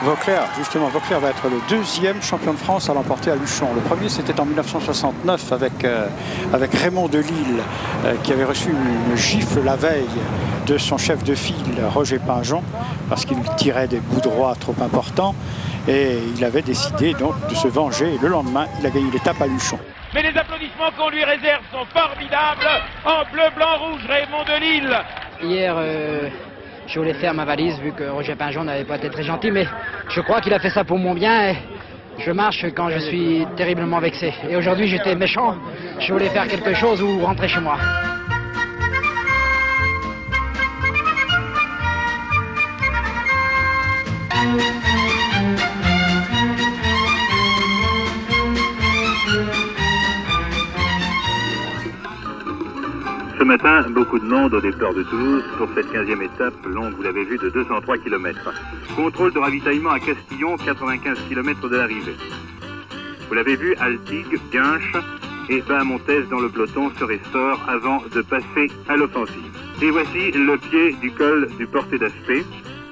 Vauclair, justement, Vauclair va être le deuxième champion de France à l'emporter à Luchon. Le premier, c'était en 1969 avec Raymond Delille, qui avait reçu une gifle la veille de son chef de file, Roger Pingeon, parce qu'il tirait des bouts droits trop importants. Et il avait décidé donc de se venger. Et le lendemain, il a gagné l'étape à Luchon. Mais les applaudissements qu'on lui réserve sont formidables. En bleu, blanc, rouge, Raymond Delille. Hier, je voulais faire ma valise vu que Roger Pingeon n'avait pas été très gentil, mais je crois qu'il a fait ça pour mon bien. Et je marche quand je suis terriblement vexé. Et aujourd'hui, j'étais méchant. Je voulais faire quelque chose ou rentrer chez moi. Ce matin, beaucoup de monde au départ de Toulouse pour cette 15e étape longue, vous l'avez vu, de 203 km. Contrôle de ravitaillement à Castillon, 95 km de l'arrivée. Vous l'avez vu, Altig, Guinche et Bahamontès dans le peloton se restaurent avant de passer à l'offensive. Et voici le pied du col du Porté d'Aspet.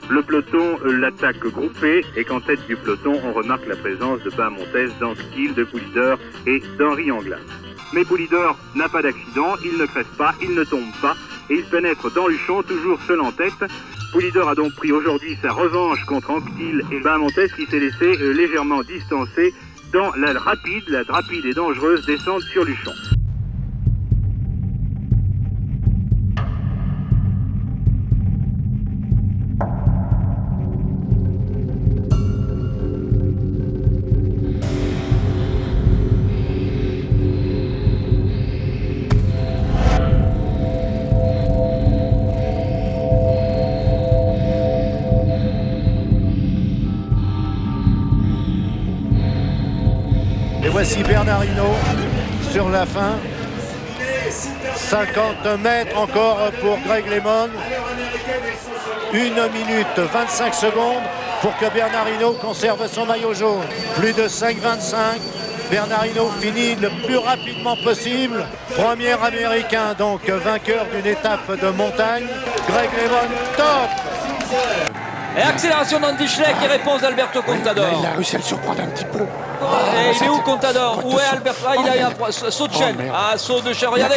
Le peloton l'attaque groupée et qu'en tête du peloton, on remarque la présence de Bahamontès, d'Anquetil, de Poulidor et d'Henri Anglin. Mais Poulidor n'a pas d'accident, il ne crève pas, il ne tombe pas et il pénètre dans Luchon, toujours seul en tête. Poulidor a donc pris aujourd'hui sa revanche contre Anquetil et Bahamontès qui s'est laissé légèrement distancer dans la rapide et dangereuse descente sur Luchon. Et voici Bernard Hinault sur la fin. 50 mètres encore pour Greg LeMond. 1 minute 25 secondes pour que Bernard Hinault conserve son maillot jaune. Plus de 5,25. Bernard Hinault finit le plus rapidement possible. Premier américain, donc vainqueur d'une étape de montagne. Greg LeMond, top! Et accélération d'Andy Schleck et réponse d'Alberto Contador. Il a réussi à le surprendre un petit peu. Et il est où Contador? Où est Alberto? Ah, il a eu un saut de chaîne. Saut de chaîne, regardez.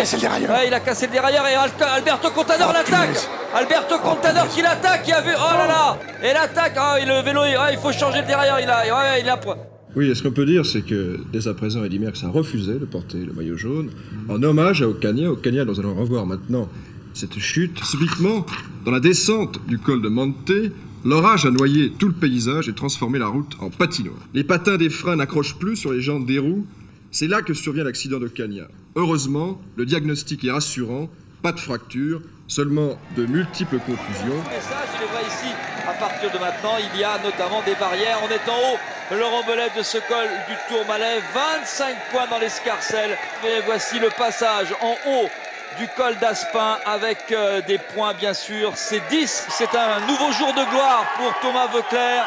Il a cassé le dérailleur et Alberto Contador l'attaque. Alberto Contador qui l'attaque, qui a vu. Oh là là. Et l'attaque, le vélo, il faut changer le dérailleur. Il a. Oui, et ce qu'on peut dire, c'est que dès à présent, Eddy Merckx a refusé de porter le maillot jaune en hommage à Ocaña. Ocaña, nous allons revoir maintenant cette chute. Subitement, dans la descente du col de Monte, l'orage a noyé tout le paysage et transformé la route en patinoire. Les patins des freins n'accrochent plus sur les jantes des roues. C'est là que survient l'accident d'Ocaña. Heureusement, le diagnostic est rassurant. Pas de fracture, seulement de multiples contusions. Je les vois ici. À partir de maintenant, il y a notamment des barrières. On est en haut. Laurent Bellet de ce col du Tourmalet. 25 points dans l'escarcelle. Et voici le passage en haut du col d'Aspin avec des points bien sûr, c'est 10. C'est un nouveau jour de gloire pour Thomas Voeckler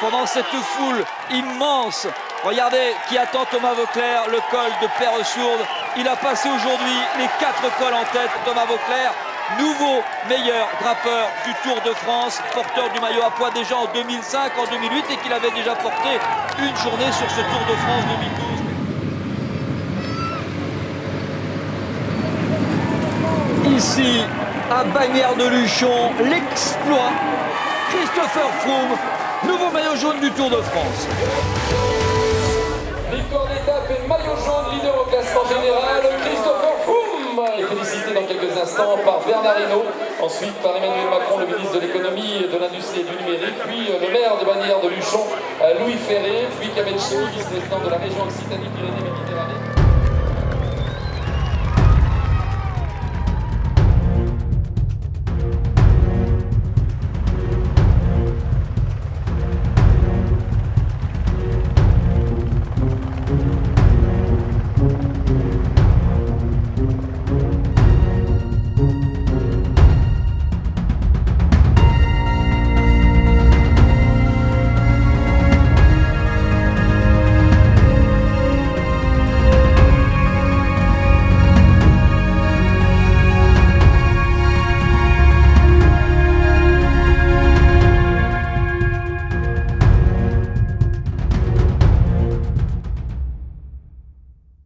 pendant cette foule immense. Regardez qui attend Thomas Voeckler, le col de Perresourde. Il a passé aujourd'hui les 4 cols en tête. Thomas Voeckler, nouveau meilleur grimpeur du Tour de France, porteur du maillot à poids déjà en 2005, en 2008 et qu'il avait déjà porté une journée sur ce Tour de France 2012. Ici, à Bagnères de Luchon, l'exploit. Christopher Froome, nouveau maillot jaune du Tour de France. Victoire d'étape et maillot jaune, leader au classement général, Christopher Froome est félicité dans quelques instants par Bernard Hinault, ensuite par Emmanuel Macron, le ministre de l'économie, de l'industrie et du numérique, puis le maire de Bagnères de Luchon, Louis Ferré, puis Kamel Chemi, vice-président de la région Occitanie-Pyrénées-Méditerranée.